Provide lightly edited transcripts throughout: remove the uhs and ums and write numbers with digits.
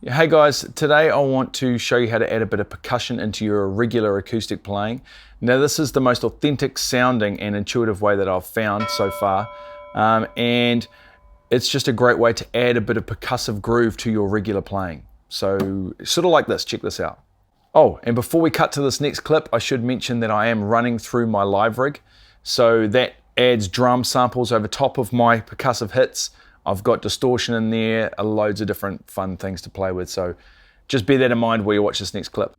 Hey guys, today I want to show you how to add a bit of percussion into your regular acoustic playing. Now this is the most authentic sounding and intuitive way that I've found so far, and it's just a great way to add a bit of percussive groove to your regular playing. So sort of like this, check this out. Oh, and before we cut to this next clip, I should mention that I am running through my live rig, so that adds drum samples over top of my percussive hits. I've got distortion in there, loads of different fun things to play with, so just bear that in mind while you watch this next clip.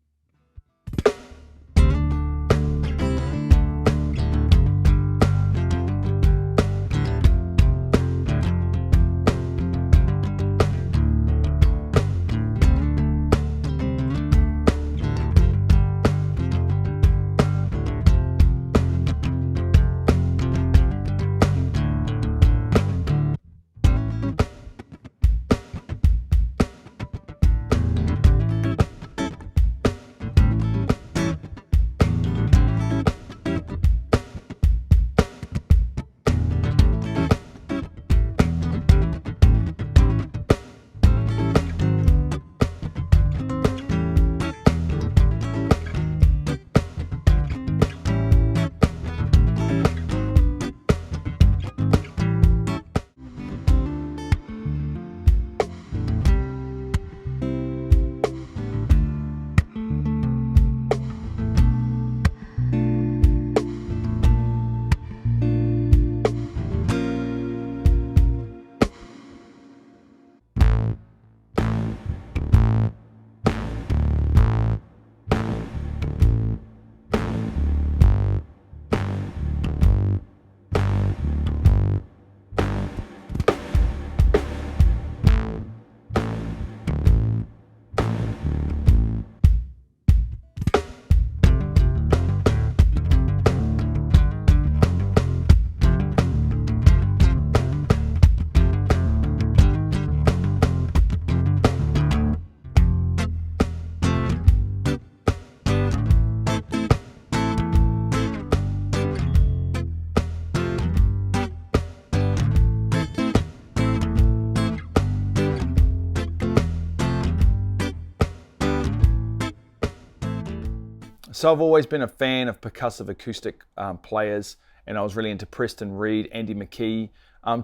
So I've always been a fan of percussive acoustic players, and I was really into Preston Reed, Andy McKee,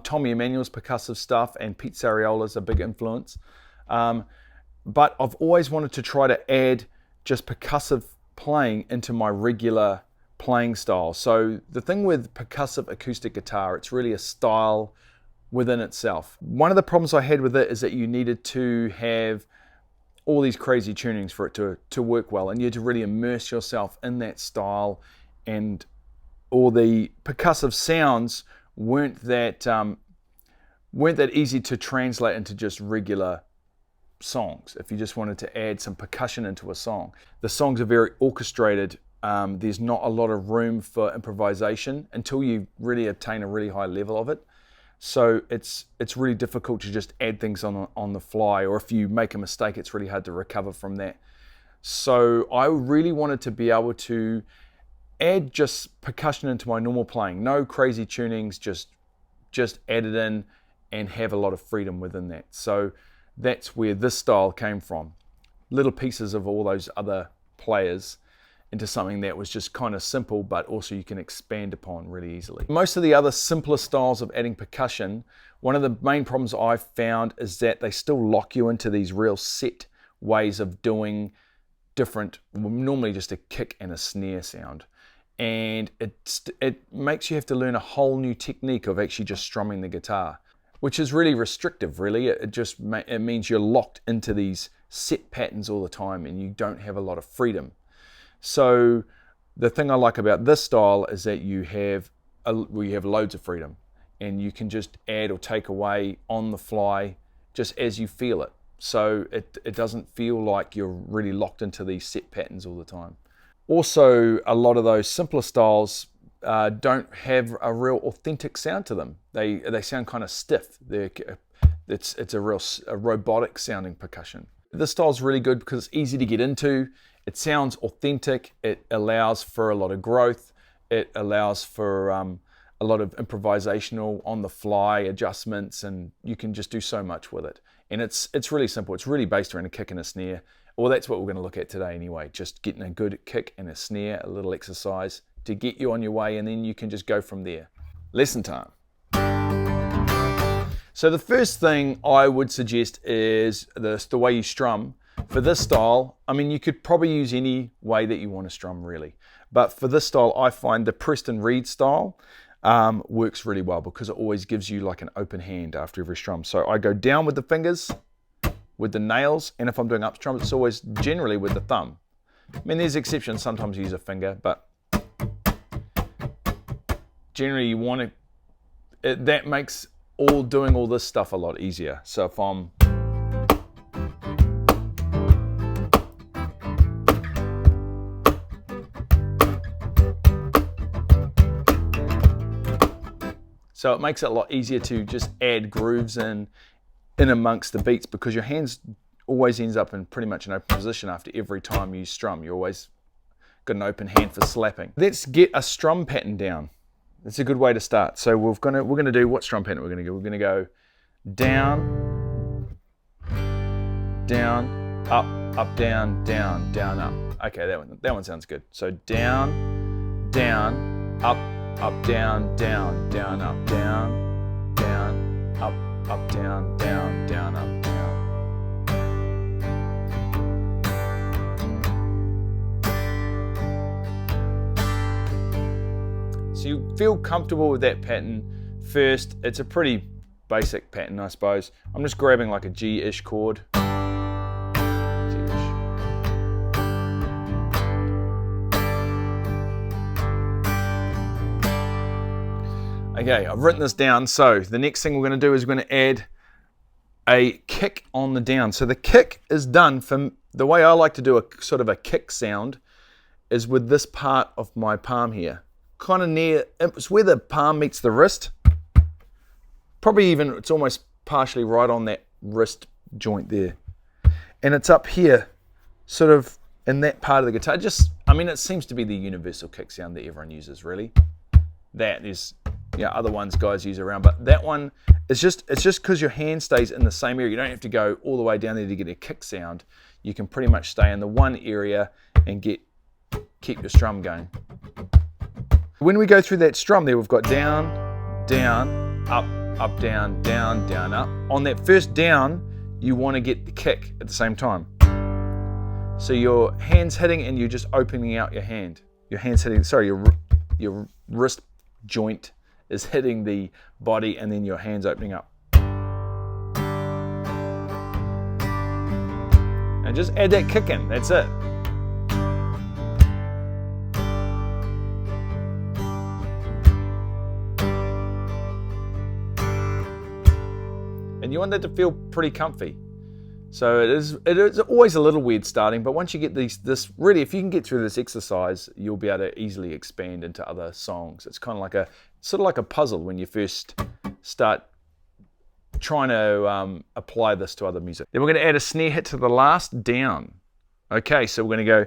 Tommy Emmanuel's percussive stuff, and Pete Sariola's a big influence. But I've always wanted to try to add just percussive playing into my regular playing style. So the thing with percussive acoustic guitar, it's really a style within itself. One of the problems I had with it is that you needed to have all these crazy tunings for it to work well, and you had to really immerse yourself in that style, and all the percussive sounds weren't that easy to translate into just regular songs. If you just wanted to add some percussion into a song, the songs are very orchestrated. There's not a lot of room for improvisation until you really obtain a really high level of it. So it's really difficult to just add things on the fly, or if you make a mistake, it's really hard to recover from that. So I really wanted to be able to add just percussion into my normal playing. No crazy tunings, just add it in and have a lot of freedom within that. So that's where this style came from. Little pieces of all those other players into something that was just kind of simple, but also you can expand upon really easily. Most of the other simpler styles of adding percussion, one of the main problems I've found is that they still lock you into these real set ways of doing different, normally just a kick and a snare sound. And it makes you have to learn a whole new technique of actually just strumming the guitar, which is really restrictive, really. It means you're locked into these set patterns all the time, and you don't have a lot of freedom. So the thing I like about this style is that you have loads of freedom, and you can just add or take away on the fly just as you feel it. So it doesn't feel like you're really locked into these set patterns all the time. Also, a lot of those simpler styles don't have a real authentic sound to them. They sound kind of stiff. It's a robotic sounding percussion. This style is really good because it's easy to get into. It sounds authentic. It allows for a lot of growth. It allows for a lot of improvisational on the fly adjustments, and you can just do so much with it. And it's really simple. It's really based around a kick and a snare. Well, that's what we're going to look at today anyway. Just getting a good kick and a snare, a little exercise to get you on your way, and then you can just go from there. Lesson time. So the first thing I would suggest is the way you strum. For this style, I mean, you could probably use any way that you want to strum really. But for this style, I find the Preston Reed style works really well because it always gives you like an open hand after every strum. So I go down with the fingers, with the nails, and if I'm doing up strum, it's always generally with the thumb. I mean, there's exceptions, sometimes you use a finger, but generally you want to, that makes doing all this stuff a lot easier. So if I'm so it makes it a lot easier to just add grooves in amongst the beats, because your hands always ends up in pretty much an open position after every time you strum. You're always got an open hand for slapping. Let's get a strum pattern down. That's a good way to start. So we're gonna do, what strum pattern we're gonna go? We're gonna go down, down, up, down, down, down, up. Okay, that one sounds good. So down, down, up, down, down, down, up, down, down, up, down, down, down, up, down. So you feel comfortable with that pattern first. It's a pretty basic pattern, I suppose. I'm just grabbing like a G-ish chord. Okay, I've written this down. So the next thing we're going to do is we're going to add a kick on the down. So the kick is done from the way I like to do a sort of a kick sound is with this part of my palm here. Kind of near, it's where the palm meets the wrist. Probably even, it's almost partially right on that wrist joint there. And it's up here, sort of in that part of the guitar. I mean, it seems to be the universal kick sound that everyone uses, really. That is, yeah, other ones guys use around, but that one, it's just because your hand stays in the same area. You don't have to go all the way down there to get a kick sound. You can pretty much stay in the one area and keep your strum going. When we go through that strum there, we've got down, down, up, down, down, down, up. On that first down, you want to get the kick at the same time. So your hand's hitting and you're just opening out your hand. Your hand's hitting, sorry, your wrist joint is hitting the body and then your hand's opening up. And just add that kick in, that's it. And you want that to feel pretty comfy. So it is always a little weird starting, but once you get this really, if you can get through this exercise, you'll be able to easily expand into other songs. It's kind of like sort of like a puzzle when you first start trying to apply this to other music. Then we're going to add a snare hit to the last down. Okay, so we're going to go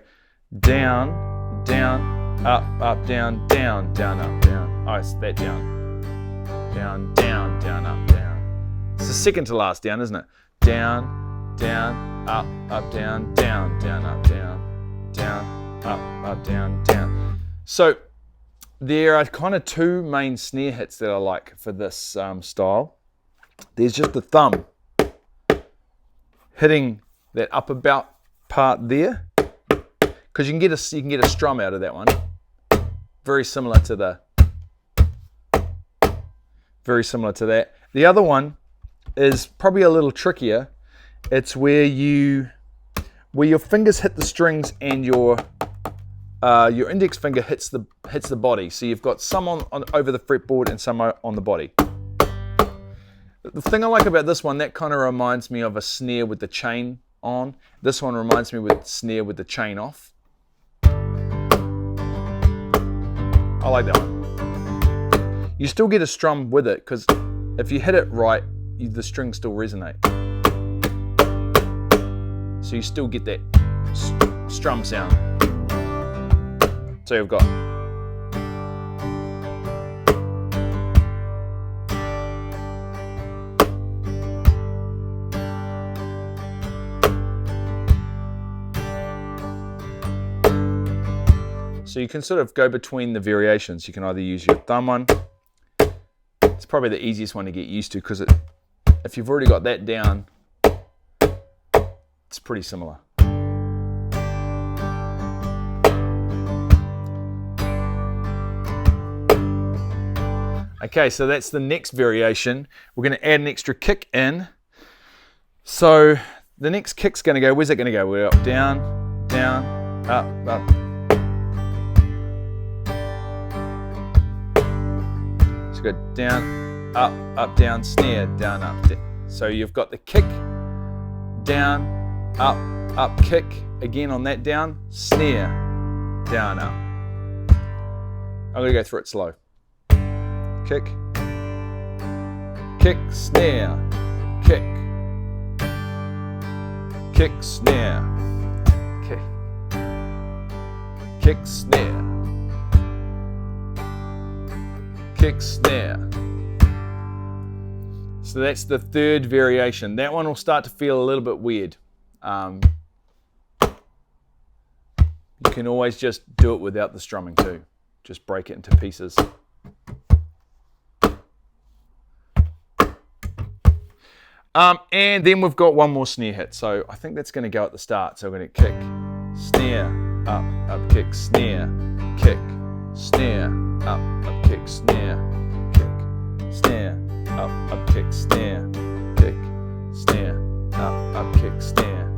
down, down, up, down, down, down, up, down. Oh, it's that down. Down, down, down, up, down. It's the second to last down, isn't it? Down, down, up, down, down, down, up, down, down, up, down, down. So there are kind of two main snare hits that I like for this style. There's just the thumb hitting that up about part there, because you can get a strum out of that one. Very similar to that. The other one is probably a little trickier. It's where your fingers hit the strings and your index finger hits the body. So you've got some on over the fretboard and some on the body. The thing I like about this one, that kind of reminds me of a snare with the chain on. This one reminds me with snare with the chain off. I like that one. You still get a strum with it, because if you hit it right, the strings still resonate. So you still get that strum sound. So you've got So you can sort of go between the variations. You can either use your thumb one. It's probably the easiest one to get used to because if you've already got that down, it's pretty similar. Okay, so that's the next variation. We're going to add an extra kick in. So the next kick's going to go, where's it going to go? We're up, down, down, up, up. So go down, up, down, snare, down, up. So you've got the kick, down, up, kick. Again on that down, snare, down, up. I'm going to go through it slow. Kick, kick, snare, kick, kick, snare, kick, kick, snare, kick, snare. So that's the third variation. That one will start to feel a little bit weird. You can always just do it without the strumming too. Just break it into pieces. And then we've got one more snare hit. So I think that's going to go at the start. So we're going to kick, snare, up, kick, snare, kick, snare, up, kick, snare, kick, snare, up, kick, snare, kick, snare, up, kick, snare, kick, snare,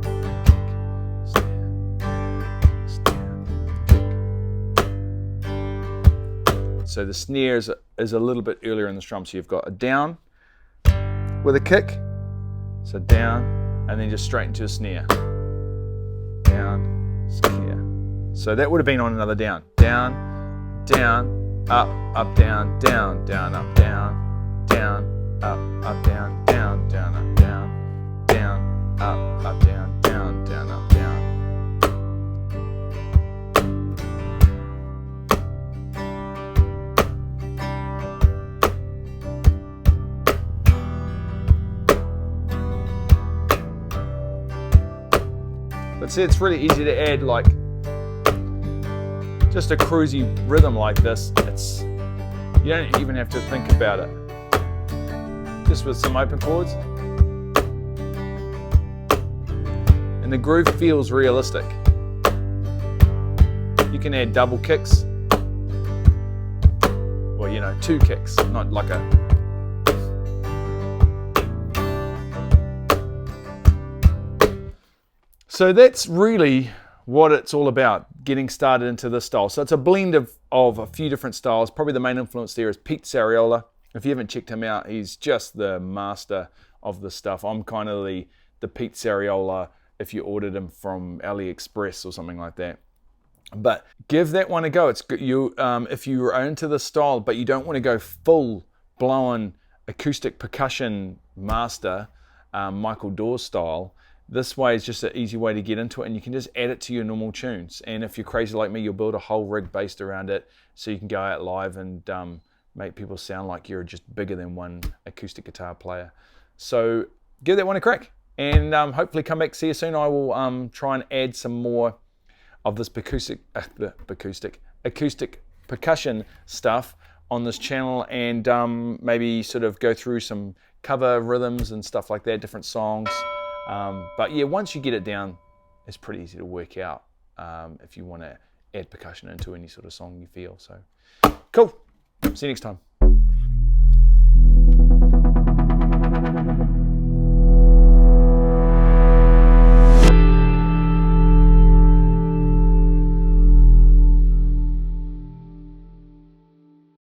kick. So the snare is a little bit earlier in the strum. So you've got a down with a kick. So down, and then just straight into a snare. Down, snare. So that would have been on another down. Down, down, up, down, down, down, up, down, down, up, down, down, down, up, down, down, up, down, down, down, up, down. But see, it's really easy to add like just a cruisy rhythm like this. You don't even have to think about it. Just with some open chords. And the groove feels realistic. You can add double kicks. Well, you know, two kicks, not like a... So that's really what it's all about, getting started into this style. So it's a blend of a few different styles. Probably the main influence there is Pete Sariola. If you haven't checked him out, he's just the master of this stuff. I'm kind of the Pete Sariola if you ordered him from AliExpress or something like that. But give that one a go. It's good. If you're into this style, but you don't want to go full blown acoustic percussion master, Michael Dawes style, this way is just an easy way to get into it, and you can just add it to your normal tunes. And if you're crazy like me, you'll build a whole rig based around it so you can go out live and make people sound like you're just bigger than one acoustic guitar player. So give that one a crack, and hopefully come back, see you soon. I will try and add some more of this acoustic percussion stuff on this channel, and maybe sort of go through some cover rhythms and stuff like that, different songs. But yeah, once you get it down, it's pretty easy to work out if you want to add percussion into any sort of song you feel. So cool. See you next time.